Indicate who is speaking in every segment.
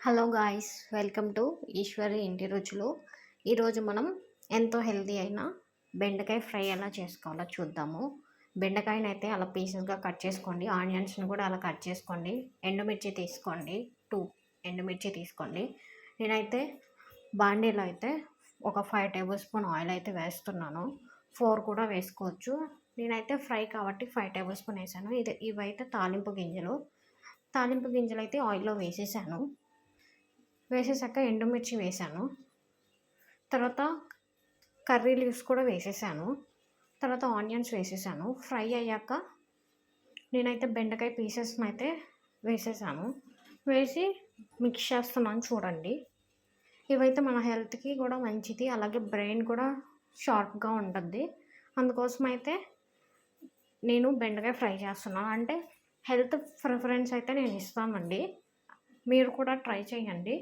Speaker 1: Hello guys, welcome to Eshwari ఇంటి రుచులు. ఈరోజు మనం ఎంతో హెల్తీ అయిన బెండకాయ ఫ్రై ఎలా చేసుకోవాలో చూద్దాము. బెండకాయని అయితే అలా పీసెస్గా కట్ చేసుకోండి. ఆనియన్స్ని కూడా అలా కట్ చేసుకోండి. ఎండుమిర్చి తీసుకోండి, 2 ఎండుమిర్చి తీసుకోండి. నేనైతే బాండీలో అయితే ఒక 5 టేబుల్ స్పూన్ ఆయిల్ అయితే వేస్తున్నాను. 4 కూడా వేసుకోవచ్చు. నేనైతే ఫ్రై కాబట్టి 5 టేబుల్ స్పూన్ వేసాను. ఇవైతే తాలింపు గింజలు అయితే ఆయిల్లో వేసేసాక ఎండుమిర్చి వేసాను. తర్వాత కర్రీ లీవ్స్ కూడా వేసేసాను. తర్వాత ఆనియన్స్ వేసేసాను. ఫ్రై అయ్యాక నేనైతే బెండకాయ పీసెస్ని అయితే వేసేసాను. వేసి మిక్స్ చేస్తున్నాను చూడండి. ఇవైతే మన హెల్త్కి కూడా మంచిది, అలాగే బ్రెయిన్ కూడా షార్ప్గా ఉంటుంది. అందుకోసం అయితే నేను బెండకాయ ఫ్రై చేస్తున్నాను. అంటే హెల్త్ ప్రిఫరెన్స్ అయితే నేను ఇస్తానండి, మీరు కూడా ట్రై చేయండి.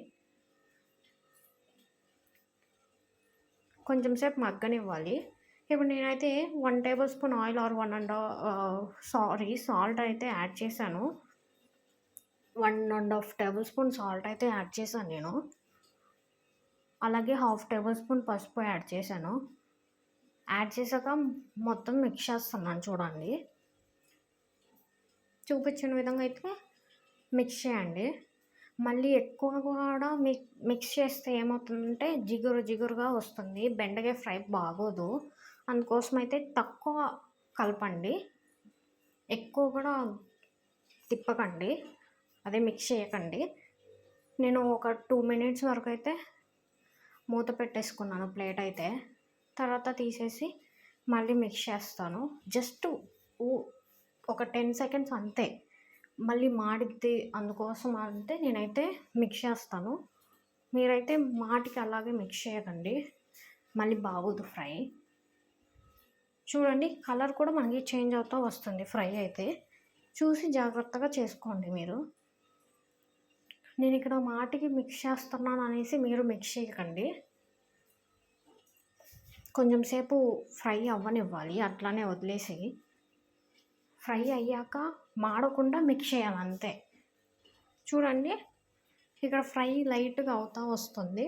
Speaker 1: కొంచెం సేపు మగ్గనివ్వాలి. ఇప్పుడు నేనైతే 1 table spoon oil are salt అయితే యాడ్ చేశాను. 1.5 టేబుల్ స్పూన్ సాల్ట్ అయితే యాడ్ చేశాను నేను. అలాగే 1/2 టేబుల్ స్పూన్ పసుపు యాడ్ చేశాను. యాడ్ చేశాక మొత్తం మిక్స్ చేస్తున్నాను చూడండి. చూపించిన విధంగా అయితే మిక్స్ చేయండి. మళ్ళీ ఎక్కువ కూడా మిక్స్ చేస్తే ఏమవుతుందంటే జిగురుగా వస్తుంది. బెండకాయ ఫ్రై బాగోదు. అందుకోసం అయితే తక్కువ కలపండి, ఎక్కువ కూడా తిప్పకండి, అదే మిక్స్ చేయకండి. నేను ఒక 2 మినిట్స్ వరకు అయితే మూత పెట్టేసుకున్నాను ప్లేట్ అయితే. తర్వాత తీసేసి మళ్ళీ మిక్స్ చేస్తాను. జస్ట్ ఒక 10 సెకండ్స్ అంతే. మళ్ళీ మాడిద్ది, అందుకోసం అంటే నేనైతే మిక్స్ చేస్తాను. మీరైతే మాటికి అలాగే మిక్స్ చేయకండి, మళ్ళీ బాగోదు ఫ్రై. చూడండి, కలర్ కూడా మనకి చేంజ్ అవుతూ వస్తుంది. ఫ్రై అయితే చూసి జాగ్రత్తగా చేసుకోండి మీరు. నేను ఇక్కడ మాటికి మిక్స్ చేస్తున్నాను అనేసి మీరు మిక్స్ చేయకండి. కొంచెం సేపు ఫ్రై అవ్వనివ్వాలి, అట్లానే వదిలేసి. ఫ్రై అయ్యాక మాడకుండా మిక్స్ చేయాలి అంతే. చూడండి, ఇక్కడ ఫ్రై లైట్గా అవుతూ వస్తుంది.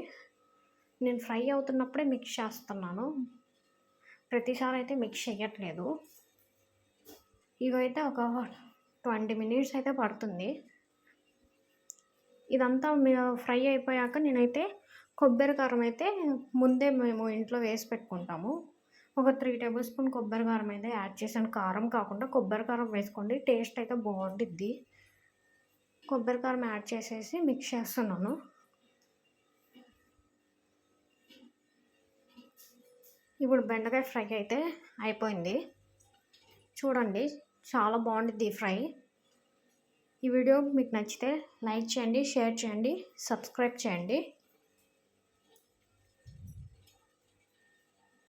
Speaker 1: నేను ఫ్రై అవుతున్నప్పుడే మిక్స్ చేస్తున్నాను, ప్రతిసారి అయితే మిక్స్ చేయట్లేదు. ఇవైతే ఒక 20 మినిట్స్ అయితే పడుతుంది. ఇదంతా ఫ్రై అయిపోయాక నేనైతే కొబ్బరి కారం అయితే ముందే మేము ఇంట్లో వేసి పెట్టుకుంటాము. ఒక 3 టేబుల్ స్పూన్ కొబ్బరి కారం అయితే యాడ్ చేశాను. కారం కాకుండా కొబ్బరి కారం వేసుకోండి, టేస్ట్ అయితే బాగుంటుంది. కొబ్బరి కారం యాడ్ చేసేసి మిక్స్ చేస్తున్నాను. ఇప్పుడు బెండకాయ ఫ్రై అయితే అయిపోయింది. చూడండి, చాలా బాగుంటుంది ఈ ఫ్రై. ఈ వీడియో మీకు నచ్చితే లైక్ చేయండి, షేర్ చేయండి, సబ్స్క్రైబ్ చేయండి.